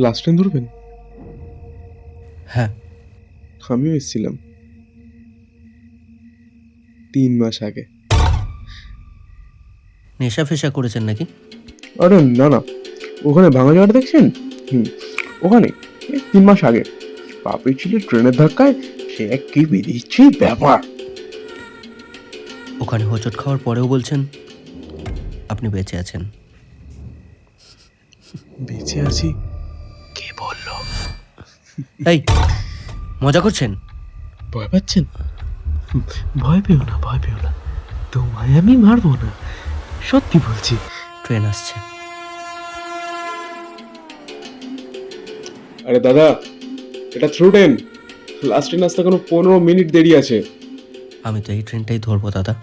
Last train ধরবেন? হ্যাঁ। আমিও এসেছিলাম 3 মাস আগে। নেশা ফেশা করেছেন নাকি? আরে না না, ওখানে ভাঙা জায়গাটা দেখছেন? ওখানে 3 মাস আগে বাপি ছিল ট্রেনের ধাক্কায়, সে এক কি বেরিয়েছে ব্যাপার। ওখানে হোঁচট খাওয়ার পরেও বলছেন আপনি বেঁচে আছেন। বেঁচে আছি কে বললো? এই, মজা করছেন? ভয় পাচ্ছেন? ভয় পেও না, ভয় পেও না, তোমায় আমি মারবো না, সত্যি বলছি। ট্রেন আসছে। আরে দাদা, এটা থ্রু ট্রেন, লাস্ট ট্রেন আসতে কোনো 15 মিনিট দেরি আছে। আমি তো এই ট্রেনটাই ধরবো দাদা।